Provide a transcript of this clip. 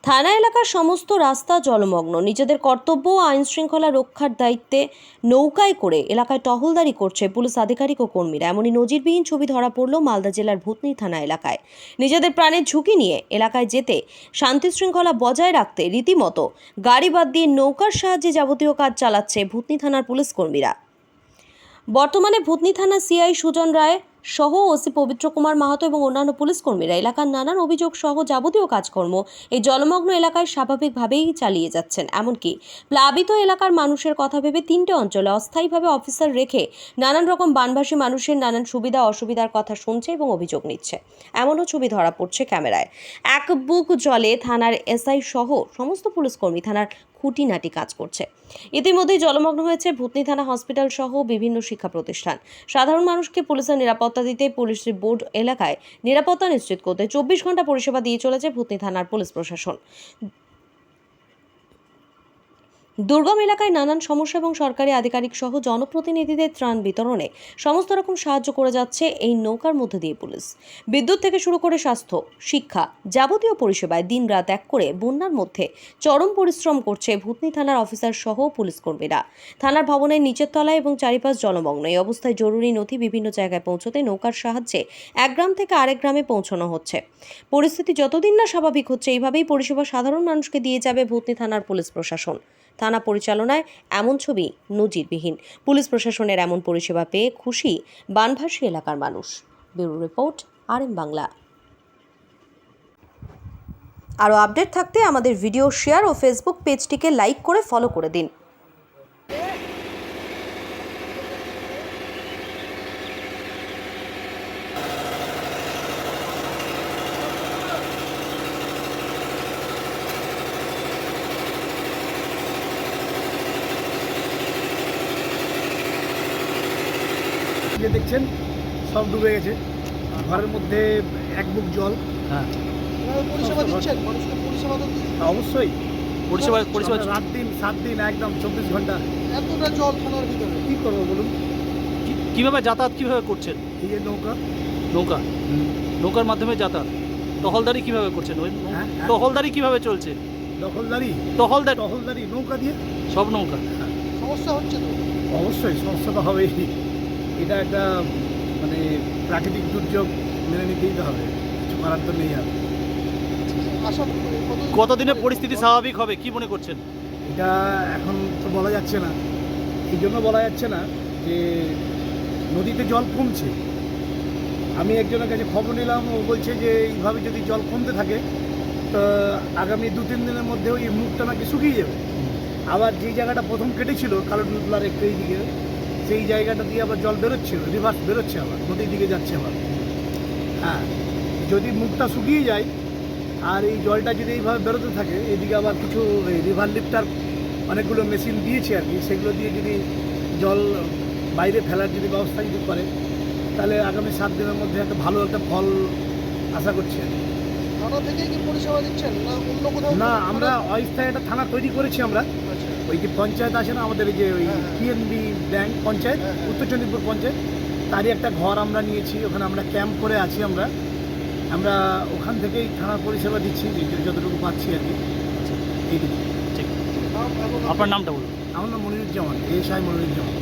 থানা এলাকার সমস্ত রাস্তা জলমগ্ন। নিজেদের কর্তব্য ও আইন শৃঙ্খলা রক্ষার দায়িত্বে নৌকায় করে এলাকায় টহলদারি করছে পুলিশ আধিকারিক ও কর্মীরা। এমনই নজিরবিহীন ছবি ধরা পড়ল মালদা জেলার ভূতনি থানা এলাকায়। নিজেদের প্রাণের ঝুঁকি নিয়ে এলাকায় যেতে, শান্তি শৃঙ্খলা বজায় রাখতে রীতিমতো গাড়ি বাদ দিয়ে নৌকার সাহায্যে যাবতীয় কাজ চালাচ্ছে ভূতনি থানার পুলিশ কর্মীরা। বর্তমানে ভূতনি থানা সিআই সুজন রায় সহ ওসি পবিত্র কুমার মাহাতো এবং অন্যান্য পুলিশ কর্মীরা এলাকার নানান অভিযোগ সহ যাবতীয় কাজকর্ম এই জলমগ্ন এলাকায় স্বাভাবিকভাবেই চালিয়ে যাচ্ছেন। এমনকি প্লাবিত এলাকার মানুষের কথা ভেবে 3টে অঞ্চলে অস্থায়ীভাবে অফিসার রেখে নানান রকম বানভাসী মানুষের নানান সুবিধা অসুবিধার কথা শুনছে এবং অভিযোগ নিচ্ছে। এমনও ছবি ধরা পড়ছে ক্যামেরায়। এক বুক জলে থানার এসআই সহ সমস্ত পুলিশ কর্মী থানার খুঁটিনাটি কাজ করছে। ইতিমধ্যেই জলমগ্ন হয়েছে ভূতনি থানা হসপিটাল সহ বিভিন্ন শিক্ষা প্রতিষ্ঠান। সাধারণ মানুষকে পুলিশের নিরাপত্তা দিতে পুলিশ বোর্ড এলাকায় নিরাপত্তা নিশ্চিত করতে 24 ঘন্টা পরিষেবা দিয়ে চলেছে ভূতনি থানার পুলিশ প্রশাসন। দুর্গম এলাকায় নানান সমস্যা এবং সরকারি আধিকারিক সহ জনপ্রতিনিধিদের ত্রাণ বিতরণে সমস্ত রকম সাহায্য করে যাচ্ছে এই নৌকার মধ্যে দিয়ে পুলিশ। বিদ্যুৎ থেকে শুরু করে স্বাস্থ্য, শিক্ষা, যাবতীয় পরিষেবায় দিনরাত এক করে বন্যার মধ্যে চরম পরিশ্রম করছে ভূতনি থানার অফিসার সহ পুলিশ কর্মীরা। থানার ভবনের নিচের তলায় এবং চারিপাশ জলমগ্ন। এই অবস্থায় জরুরি নথি বিভিন্ন জায়গায় পৌঁছতে নৌকার সাহায্যে এক গ্রাম থেকে আরেক গ্রামে পৌঁছানো হচ্ছে। পরিস্থিতি যতদিন না স্বাভাবিক হচ্ছে, এইভাবেই পরিষেবা সাধারণ মানুষকে দিয়ে যাবে ভূতনি থানার পুলিশ প্রশাসন। থানা পরিচালনায় এমন ছবি নজিরবিহীন। পুলিশ প্রশাসনের এমন পরিষেবা পেয়ে খুশি বানভাসী এলাকার মানুষ। Bureau report, RM Bangla. আরও আপডেট থাকতে আমাদের ভিডিও শেয়ার ও ফেসবুক পেজটিকে লাইক করে ফলো করে দিন। যে দেখছেন সব ডুবে গেছে, ঘরের মধ্যে এক বুক জল। হ্যাঁ, পরিষেবা দিচ্ছেন মানুষকে, পরিষেবা তো অবশ্যই পরিষেবা রাত দিন 7 দিন একদম 24 ঘন্টা। এতটা জল থানার ভিতরে কি করবো বলুন? কিভাবে যাতায়াত কিভাবে করছেন? এই যে নৌকা, নৌকার মাধ্যমে যাতায়াত। টহলদারি কিভাবে করছেন? ওই হ্যাঁ, হ্যাঁ। টহলদারি কিভাবে চলছে? টহলদারি নৌকা দিয়ে সব নৌকা। সমস্যা হচ্ছে তো? অবশ্যই সমস্যা তো হবেই। এটা একটা মানে প্রাকৃতিক দুর্যোগ, মেনে নিতেই তো হবে, কিছু করার তো নেই। আর আশা কতদিনে পরিস্থিতি স্বাভাবিক হবে কি মনে করছেন? এটা এখন তো বলা যাচ্ছে না। এই জন্য বলা যাচ্ছে না যে নদীতে জল কমছে। আমি একজনের কাছে খবর নিলাম, ও বলছে যে এইভাবে যদি জল কমতে থাকে তো আগামী 2-3 দিনের মধ্যে ওই মুখটা নাকি শুকিয়ে যাবে। আবার যেই জায়গাটা প্রথম কেটেছিল কালোডুলার একটু এই দিকে, সেই জায়গাটা দিয়ে আবার জল বেরোচ্ছিল, রিভার্স বেরোচ্ছে, আবার নদীর দিকে যাচ্ছে আবার। হ্যাঁ, যদি মুখটা শুকিয়ে যায় আর এই জলটা যদি এইভাবে বেরোতে থাকে, এদিকে আবার কিছু রিভার লিফটার অনেকগুলো মেশিন দিয়েছে আর কি, সেগুলো দিয়ে যদি জল বাইরে ফেলার যদি ব্যবস্থা যদি করে, তাহলে আগামী 7 দিনের মধ্যে একটা ভালো একটা ফল আশা করছি। থানা থেকে কি পরিষেবা দিচ্ছেন না অন্য কোথাও? না, আমরা অস্থায়ী একটা থানা তৈরি করেছি আমরা। আচ্ছা, ওই যে পঞ্চায়েত আছে না আমাদের, এই যে ওই PNB ব্যাংক পঞ্চায়েত, উত্তর চণ্ডীপুর পঞ্চায়েত, তারই একটা ঘর আমরা নিয়েছি। ওখানে আমরা ক্যাম্প করে আছি। আমরা ওখান থেকেই থানার পরিষেবা দিচ্ছি, যতটুকু পাচ্ছি আর কি। ঠিক, এইটুকু। ঠিক। আপনার নামটা বলুন। আমার নাম মনিরুজ্জামান, এসআই মনিরুজ্জামান।